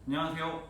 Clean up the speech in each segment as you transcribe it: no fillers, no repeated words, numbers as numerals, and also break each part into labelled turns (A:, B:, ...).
A: 안녕하세요.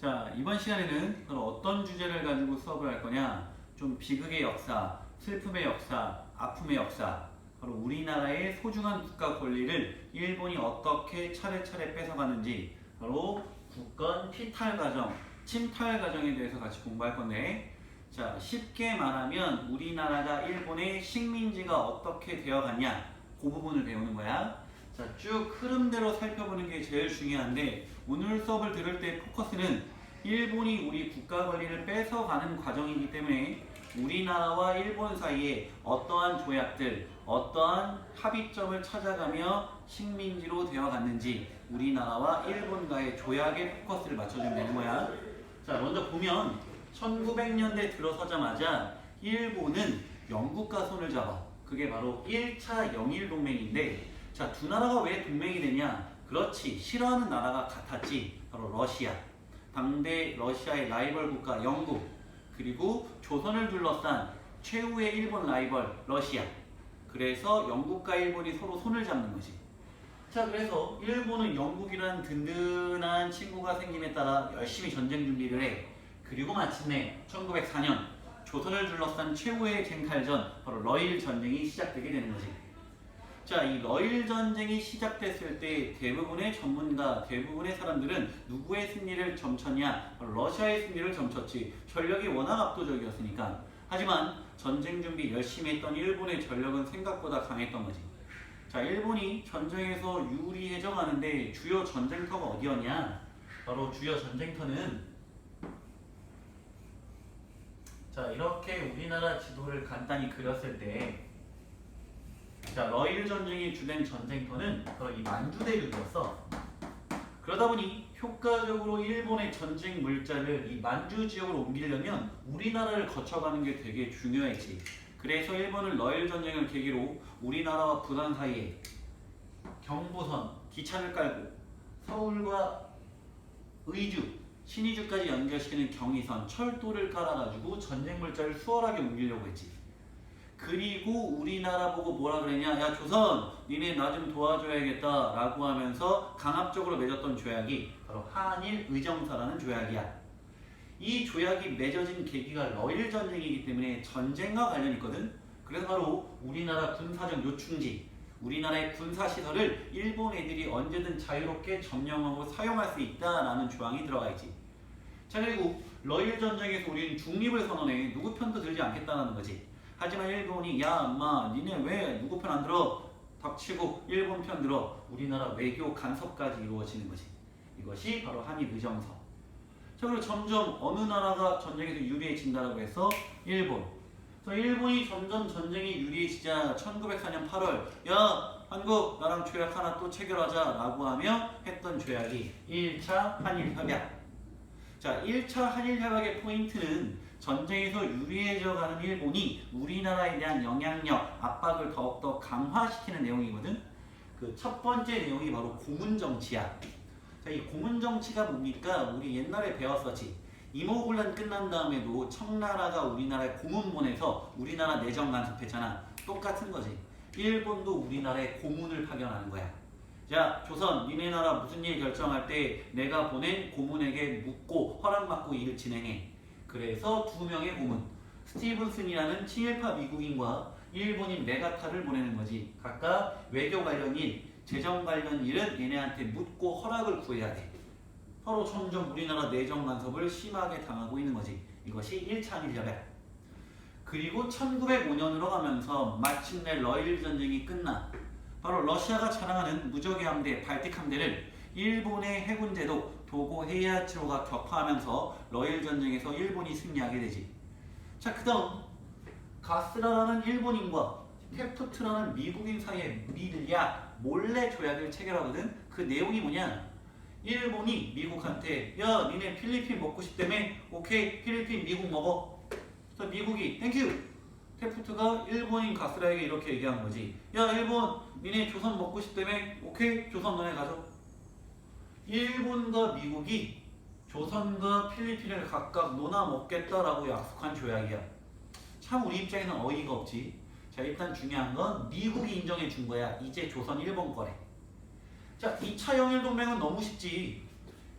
A: 자, 이번 시간에는 그럼 어떤 주제를 가지고 수업을 할 거냐? 좀 비극의 역사, 슬픔의 역사, 아픔의 역사, 바로 우리나라의 소중한 국가 권리를 일본이 어떻게 차례차례 뺏어가는지, 바로 국권 피탈 과정, 침탈 과정에 대해서 같이 공부할 건데, 자, 쉽게 말하면 우리나라가 일본의 식민지가 어떻게 되어갔냐, 그 부분을 배우는 거야. 자, 쭉 흐름대로 살펴보는 게 제일 중요한데, 오늘 수업을 들을 때 포커스는 일본이 우리 국가 권리를 뺏어가는 과정이기 때문에 우리나라와 일본 사이에 어떠한 조약들, 어떠한 합의점을 찾아가며 식민지로 되어갔는지 우리나라와 일본과의 조약에 포커스를 맞춰주면 되는 거야. 자, 먼저 보면 1900년대 들어서자마자 일본은 영국과 손을 잡아. 그게 바로 1차 영일동맹인데, 자, 두 나라가 왜 동맹이 되냐? 그렇지, 싫어하는 나라가 같았지. 바로 러시아. 당대 러시아의 라이벌 국가 영국, 그리고 조선을 둘러싼 최후의 일본 라이벌 러시아. 그래서 영국과 일본이 서로 손을 잡는 거지. 자, 그래서 일본은 영국이라는 든든한 친구가 생김에 따라 열심히 전쟁 준비를 해. 그리고 마침내 1904년 조선을 둘러싼 최후의 쟁탈전, 바로 러일 전쟁이 시작되게 되는 거지. 자, 이 러일 전쟁이 시작됐을 때 대부분의 전문가, 대부분의 사람들은 누구의 승리를 점쳤냐? 러시아의 승리를 점쳤지. 전력이 워낙 압도적이었으니까. 하지만 전쟁 준비 열심히 했던 일본의 전력은 생각보다 강했던 거지. 자, 일본이 전쟁에서 유리해져 가는데 주요 전쟁터가 어디였냐? 바로 주요 전쟁터는, 자, 이렇게 우리나라 지도를 간단히 그렸을 때, 자, 러일 전쟁이 주된 전쟁터는 바로 이 만주 대륙이었어. 그러다 보니 효과적으로 일본의 전쟁 물자를 이 만주 지역으로 옮기려면 우리나라를 거쳐가는 게 되게 중요했지. 그래서 일본은 러일 전쟁을 계기로 우리나라와 부산 사이에 경부선, 기차를 깔고 서울과 의주, 신의주까지 연결시키는 경의선, 철도를 깔아가지고 전쟁 물자를 수월하게 옮기려고 했지. 그리고 우리나라 보고 뭐라 그랬냐? 야, 조선, 니네 나 좀 도와줘야겠다 라고 하면서 강압적으로 맺었던 조약이 바로 한일 의정서라는 조약이야. 이 조약이 맺어진 계기가 러일 전쟁이기 때문에 전쟁과 관련이 있거든. 그래서 바로 우리나라 군사적 요충지, 우리나라의 군사시설을 일본 애들이 언제든 자유롭게 점령하고 사용할 수 있다라는 조항이 들어가 있지. 자, 그리고 러일 전쟁에서 우리는 중립을 선언해. 누구 편도 들지 않겠다는 거지. 하지만 일본이, 야, 엄마, 니네 왜 누구 편 안 들어? 닥치고 일본 편 들어. 우리나라 외교 간섭까지 이루어지는 거지. 이것이 바로 한일 의정서. 자, 그리고 점점 어느 나라가 전쟁에서 유리해진다라고 해서 일본. 그래서 일본이 점점 전쟁이 유리해지자 1904년 8월, 야, 한국 나랑 조약 하나 또 체결하자 라고 하며 했던 조약이 1차 한일협약. 자, 1차 한일협약의 포인트는 전쟁에서 유리해져 가는 일본이 우리나라에 대한 영향력, 압박을 더욱더 강화시키는 내용이거든. 그 첫 번째 내용이 바로 고문정치야. 자, 이 고문정치가 뭡니까? 우리 옛날에 배웠었지. 임오군란 끝난 다음에도 청나라가 우리나라에 고문 보내서 우리나라 내정 간섭했잖아. 똑같은 거지. 일본도 우리나라에 고문을 파견하는 거야. 자, 조선, 니네 나라 무슨 일 결정할 때 내가 보낸 고문에게 묻고 허락받고 일을 진행해. 그래서 두 명의 고문, 스티븐슨이라는 친일파 미국인과 일본인 메가타를 보내는 거지. 각각 외교 관련 일, 재정 관련 일은 얘네한테 묻고 허락을 구해야 돼. 서로 점점 우리나라 내정 간섭을 심하게 당하고 있는 거지. 이것이 1차 한일협약. 그리고 1905년으로 가면서 마침내 러일 전쟁이 끝나 바로 러시아가 자랑하는 무적의 함대, 발틱 함대를 일본의 해군제도 도고 헤이아치로가 격파하면서 러일 전쟁에서 일본이 승리하게 되지. 자, 그 다음 가스라라는 일본인과 테프트라는 미국인 사이에 밀약, 몰래 조약을 체결하거든. 그 내용이 뭐냐? 일본이 미국한테, 야, 니네 필리핀 먹고 싶다며? 오케이, 필리핀 미국 먹어. 그래서 미국이 땡큐. 테프트가 일본인 가스라에게 이렇게 얘기한 거지. 야, 일본, 니네 조선 먹고 싶다며? 오케이, 조선 너네 가져. 일본과 미국이 조선과 필리핀을 각각 논아 먹겠다라고 약속한 조약이야. 참 우리 입장에는 어이가 없지. 자, 일단 중요한 건 미국이 인정해 준 거야. 이제 조선 일본 거래. 자, 2차 영일동맹은 너무 쉽지.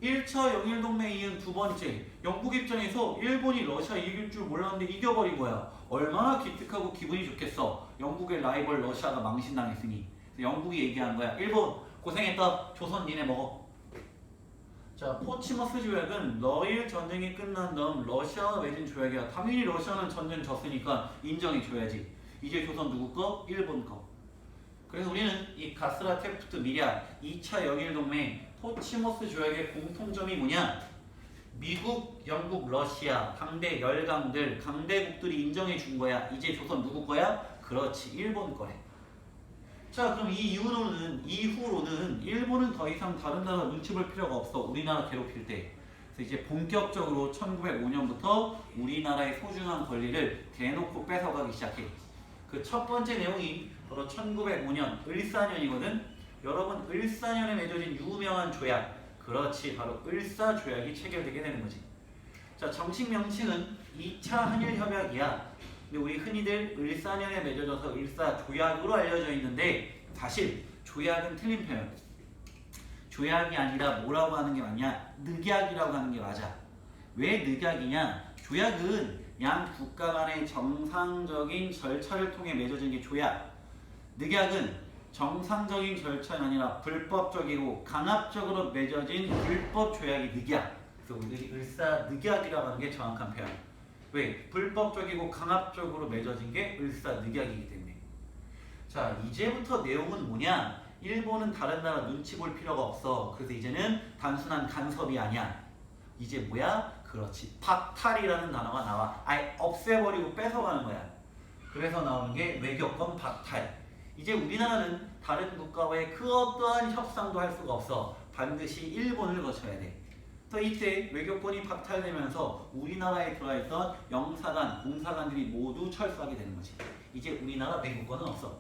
A: 1차 영일동맹 이은 두 번째, 영국 입장에서 일본이 러시아 이길 줄 몰랐는데 이겨버린 거야. 얼마나 기특하고 기분이 좋겠어. 영국의 라이벌 러시아가 망신당했으니. 영국이 얘기한 거야. 일본 고생했다. 조선 니네 먹어. 자, 포츠머스 조약은 러일 전쟁이 끝난 다음 러시아와 맺은 조약이야. 당연히 러시아는 전쟁 졌으니까 인정해줘야지. 이제 조선 누구 거? 일본 거. 그래서 우리는 이 가스라 테프트 미랴 2차 영일동맹 포츠머스 조약의 공통점이 뭐냐? 미국, 영국, 러시아 강대 열강들 강대국들이 인정해 준 거야. 이제 조선 누구 거야? 그렇지, 일본 거래. 자, 그럼 이 이후로는 일본은 더 이상 다른 나라 눈치 볼 필요가 없어. 우리나라 괴롭힐 때. 그래서 이제 본격적으로 1905년부터 우리나라의 소중한 권리를 대놓고 뺏어가기 시작해. 그 첫 번째 내용이 바로 1905년 을사년이거든. 여러분, 을사년에 맺어진 유명한 조약, 그렇지, 바로 을사조약이 체결되게 되는 거지. 자, 정식 명칭은 2차 한일협약이야. 근데 우리 흔히들 을사년에 맺어져서 을사조약으로 알려져 있는데 사실 조약은 틀린 표현. 조약이 아니라 뭐라고 하는 게 맞냐? 늑약이라고 하는 게 맞아. 왜 늑약이냐? 조약은 양 국가 간의 정상적인 절차를 통해 맺어진 게 조약. 늑약은 정상적인 절차가 아니라 불법적이고 강압적으로 맺어진 불법 조약이 늑약. 그래서 우리들이 을사늑약이라고 하는 게 정확한 표현. 왜? 불법적이고 강압적으로 맺어진 게 을사늑약이기 때문에. 자, 이제부터 내용은 뭐냐? 일본은 다른 나라 눈치 볼 필요가 없어. 그래서 이제는 단순한 간섭이 아니야. 이제 뭐야? 그렇지, 박탈이라는 단어가 나와. 아예 없애버리고 뺏어가는 거야. 그래서 나오는 게 외교권 박탈. 이제 우리나라는 다른 국가와의 그 어떠한 협상도 할 수가 없어. 반드시 일본을 거쳐야 돼. 또 이때 외교권이 박탈되면서 우리나라에 들어와 있던 영사관, 공사관들이 모두 철수하게 되는 거지. 이제 우리나라 외교권은 없어.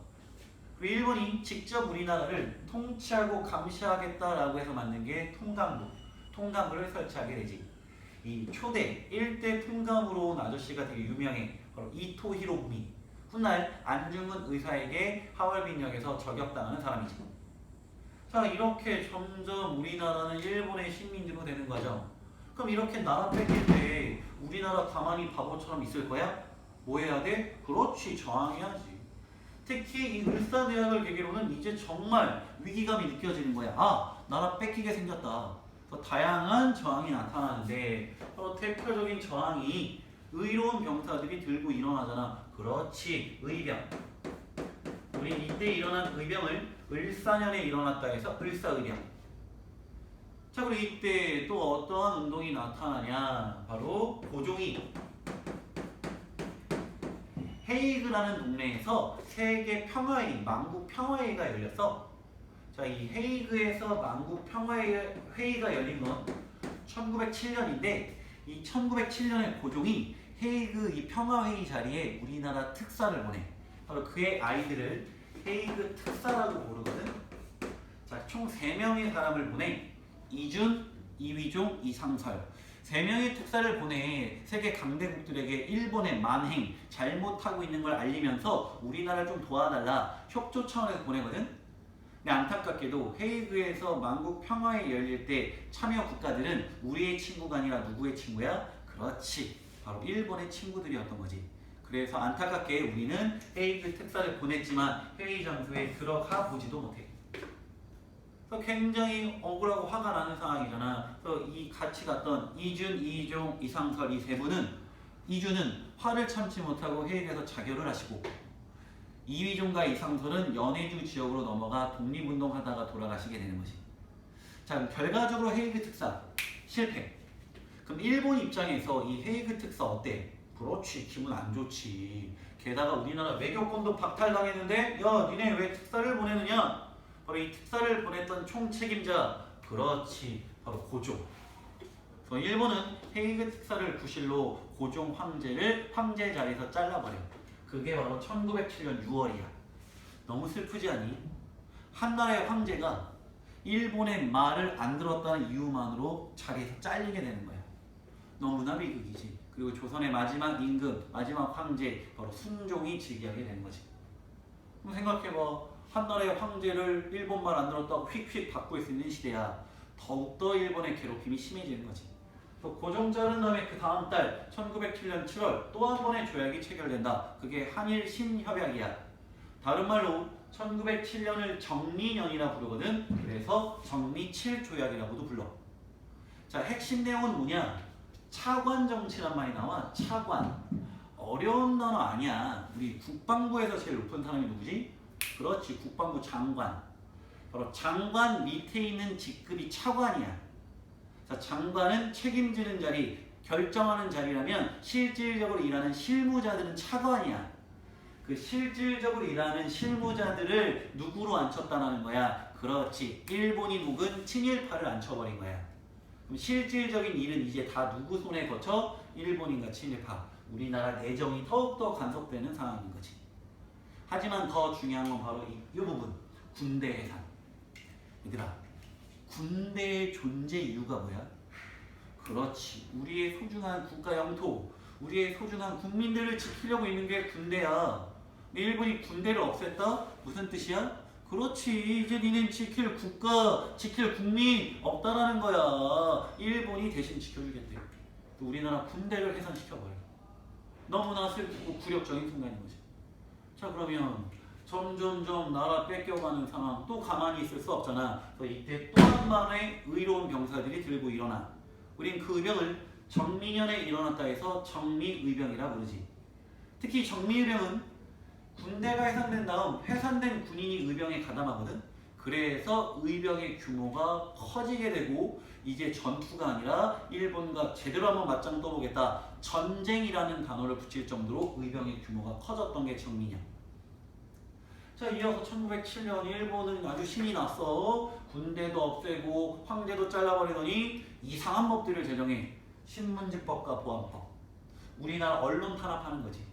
A: 그리고 일본이 직접 우리나라를 통치하고 감시하겠다라고 해서 만든 게 통감부를 설치하게 되지. 이 초대 1대 통감으로 온 아저씨가 되게 유명해. 바로 이토 히로부미. 훗날 안중근 의사에게 하얼빈역에서 저격당하는 사람이지. 자, 이렇게 점점 우리나라는 일본의 식민지로 되는 거죠. 그럼 이렇게 나라 뺏길 때 우리나라 가만히 바보처럼 있을 거야? 뭐 해야 돼? 그렇지, 저항해야지. 특히 이 을사대학을 계기로는 이제 정말 위기감이 느껴지는 거야. 아, 나라 뺏기게 생겼다. 더 다양한 저항이 나타나는데 대표적인 저항이 의로운 병사들이 들고 일어나잖아. 그렇지, 의병. 우리 이때 일어난 의병을 을사년에 일어났다 해서 을사의병. 자, 그리고 이때 또 어떠한 운동이 나타나냐? 바로 고종이 헤이그라는 동네에서 세계 평화회의, 만국 평화회의가 열렸어. 자, 이 헤이그에서 만국 평화회의가 열린 건 1907년인데 이 1907년에 고종이 헤이그 이 평화회의 자리에 우리나라 특사를 보내. 바로 그의 아이들을 헤이그 특사라고 부르거든. 자, 총 3명의 사람을 보내. 이준, 이휘종, 이상설. 3명의 특사를 보내 세계 강대국들에게 일본의 만행, 잘못하고 있는 걸 알리면서 우리나라를 좀 도와달라 협조 차원에서 보내거든. 근데 안타깝게도 헤이그에서 만국 평화회의 열릴 때 참여 국가들은 우리의 친구가 아니라 누구의 친구야? 그렇지, 바로 일본의 친구들이었던 거지. 그래서 안타깝게 우리는 헤이그 특사를 보냈지만 회의 장소에 들어가 보지도 못해. 그래서 굉장히 억울하고 화가 나는 상황이잖아. 그래서 이 같이 갔던 이준, 이희종, 이상설 이 세 분은, 이준은 화를 참지 못하고 헤이그에서 자결을 하시고, 이휘종과 이상설은 연해주 지역으로 넘어가 독립운동하다가 돌아가시게 되는 거지. 자, 결과적으로 헤이그 특사 실패. 그럼 일본 입장에서 이 헤이그 특사 어때? 그렇지, 기분 안 좋지. 게다가 우리나라 외교권도 박탈당했는데 야, 니네 왜 특사를 보내느냐? 바로 이 특사를 보냈던 총책임자, 그렇지, 바로 고종. 그래서 일본은 헤이그 특사를 구실로 고종 황제를 황제 자리에서 잘라버려. 그게 바로 1907년 6월이야. 너무 슬프지 않니? 한 나라의 황제가 일본의 말을 안 들었다는 이유만으로 자리에서 잘리게 되는 거야. 너무나 비극이지. 그리고 조선의 마지막 임금, 마지막 황제, 바로 순종이 즉위하게 되는 거지. 그럼 생각해봐. 한나라의 황제를 일본말 안 들었다고 휙휙 바꿀 수 있는 시대야. 더욱더 일본의 괴롭힘이 심해지는 거지. 또 고종 자른 다음에 그 다음 달 1907년 7월 또 한 번의 조약이 체결된다. 그게 한일 신협약이야. 다른 말로 1907년을 정리년이라 부르거든. 그래서 정리칠 조약이라고도 불러. 자, 핵심 내용은 뭐냐? 차관 정치란 말이 나와. 차관. 어려운 단어 아니야. 우리 국방부에서 제일 높은 사람이 누구지? 그렇지, 국방부 장관. 바로 장관 밑에 있는 직급이 차관이야. 자, 장관은 책임지는 자리, 결정하는 자리라면 실질적으로 일하는 실무자들은 차관이야. 그 실질적으로 일하는 실무자들을 누구로 앉혔다는 거야? 그렇지, 일본이 누군 친일파를 앉혀버린 거야. 그럼 실질적인 일은 이제 다 누구 손에 거쳐? 일본인과 친일파. 우리나라 내정이 더욱더 간섭되는 상황인 거지. 하지만 더 중요한 건 바로 이 부분, 군대 해산. 얘들아, 군대의 존재 이유가 뭐야? 그렇지, 우리의 소중한 국가 영토, 우리의 소중한 국민들을 지키려고 있는 게 군대야. 일본이 군대를 없앴다? 무슨 뜻이야? 그렇지, 이제 니넨 지킬 국가, 지킬 국민 없다라는 거야. 일본이 대신 지켜주겠대. 우리나라 군대를 해산시켜버려. 너무나 슬프고 굴욕적인 순간인 거지. 자, 그러면 점점점 나라 뺏겨가는 상황, 또 가만히 있을 수 없잖아. 그래서 이때 또 한 번의 의로운 병사들이 들고 일어나. 우린 그 의병을 정미년에 일어났다 해서 정미의병이라 부르지. 특히 정미의병은 군대가 해산된 다음 해산된 군인이 의병에 가담하거든. 그래서 의병의 규모가 커지게 되고 이제 전투가 아니라 일본과 제대로 한번 맞짱 떠보겠다, 전쟁이라는 단어를 붙일 정도로 의병의 규모가 커졌던 게 정미년. 자, 이어서 1907년 일본은 아주 신이 났어. 군대도 없애고 황제도 잘라버리더니 이상한 법들을 제정해. 신문지법과 보안법. 우리나라 언론 탄압하는 거지.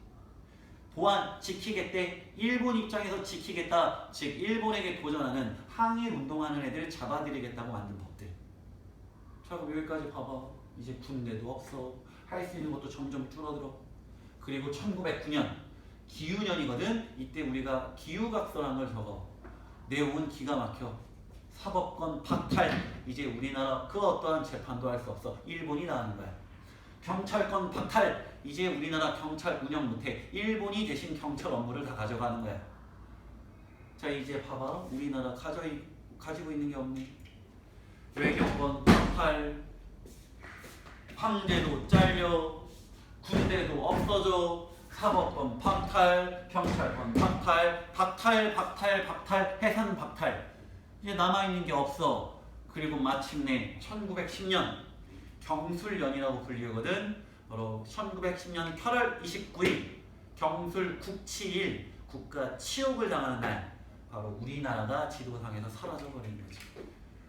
A: 보안 지키겠대. 일본 입장에서 지키겠다. 즉 일본에게 도전하는 항일 운동하는 애들 잡아들이겠다고 만든 법들. 자, 그럼 여기까지 봐봐. 이제 군대도 없어. 할 수 있는 것도 점점 줄어들어. 그리고 1909년 기후년이거든. 이때 우리가 기후각서라는 걸 적어. 내용은 기가 막혀. 사법권 박탈. 이제 우리나라 그 어떠한 재판도 할 수 없어. 일본이 나가는 거야. 경찰권 박탈. 이제 우리나라 경찰 운영 못해. 일본이 대신 경찰 업무를 다 가져가는 거야. 자, 이제 봐봐. 우리나라 가지고 있는 게 없네. 외교권 박탈. 황제도 잘려. 군대도 없어져. 사법권 박탈, 경찰권 박탈, 해산 박탈. 이제 남아있는 게 없어. 그리고 마침내 1910년 경술년이라고 불리거든. 바로 1910년 8월 29일 경술 국치일, 국가 치욕을 당하는 날. 바로 우리나라가 지도상에서 사라져버린 거지.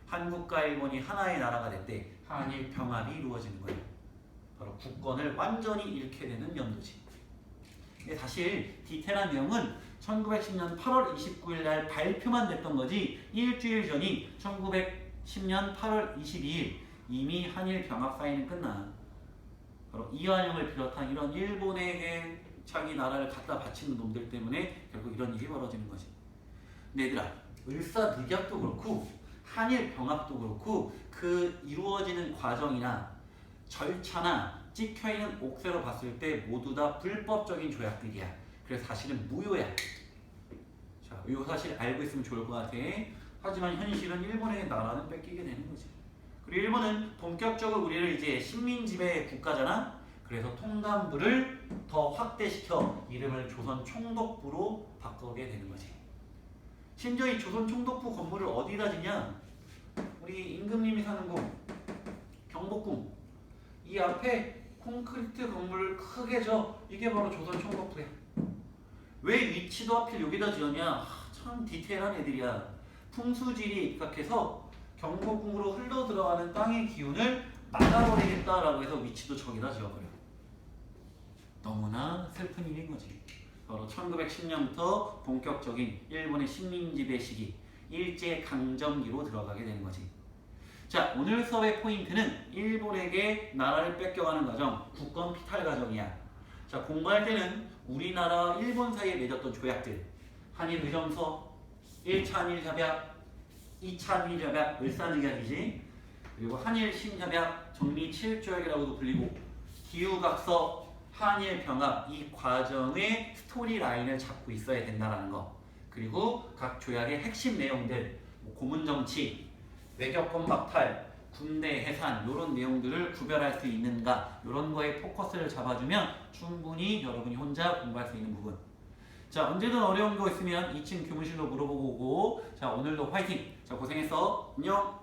A: 한국과 일본이 하나의 나라가 됐대. 한일 병합이 이루어지는 거야. 바로 국권을 완전히 잃게 되는 연도지. 사실 디테일한 내용은 1910년 8월 29일 날 발표만 됐던 거지, 일주일 전이 1910년 8월 22일 이미 한일 병합 사인은 끝나. 바로 이완용을 비롯한 이런 일본에게 자기 나라를 갖다 바치는 놈들 때문에 결국 이런 일이 벌어지는 거지. 근데 얘들아, 을사늑약도 그렇고 한일 병합도 그렇고 그 이루어지는 과정이나 절차나 찍혀있는 옥새로 봤을 때 모두 다 불법적인 조약들이야. 그래서 사실은 무효야. 자, 이 사실 알고 있으면 좋을 것 같아. 하지만 현실은 일본에게 나라는 뺏기게 되는 거지. 그리고 일본은 본격적으로 우리를 이제 식민지배 국가잖아. 그래서 통감부를 더 확대시켜 이름을 조선총독부로 바꾸게 되는 거지. 심지어 이 조선총독부 건물을 어디다 짓냐? 우리 임금님이 사는 곳, 경복궁. 이 앞에 콘크리트 건물을 크게 져. 이게 바로 조선총독부야. 왜 위치도 하필 여기다 지었냐? 참 디테일한 애들이야. 풍수지리에 입각해서 경복궁으로 흘러 들어가는 땅의 기운을 막아버리겠다라고 해서 위치도 저기다 지어버려. 너무나 슬픈 일인 거지. 바로 1910년부터 본격적인 일본의 식민지배 시기, 일제강점기로 들어가게 되는 거지. 자, 오늘 수업의 포인트는 일본에게 나라를 뺏겨가는 과정, 국권 피탈 과정이야. 자, 공부할 때는 우리나라, 일본 사이에 맺었던 조약들, 한일 의정서, 1차 한일 협약, 2차 한일 협약, 을사늑약이지. 그리고 한일 신협약, 정리 7조약이라고도 불리고 기후각서, 한일 병합 이 과정의 스토리 라인을 잡고 있어야 된다는 거. 그리고 각 조약의 핵심 내용들, 뭐 고문 정치, 외교권 박탈, 군대 해산 이런 내용들을 구별할 수 있는가 이런 거에 포커스를 잡아주면 충분히 여러분이 혼자 공부할 수 있는 부분. 자, 언제든 어려운 거 있으면 2층 교무실로 물어보고 오고. 자, 오늘도 화이팅. 자, 고생했어. 안녕.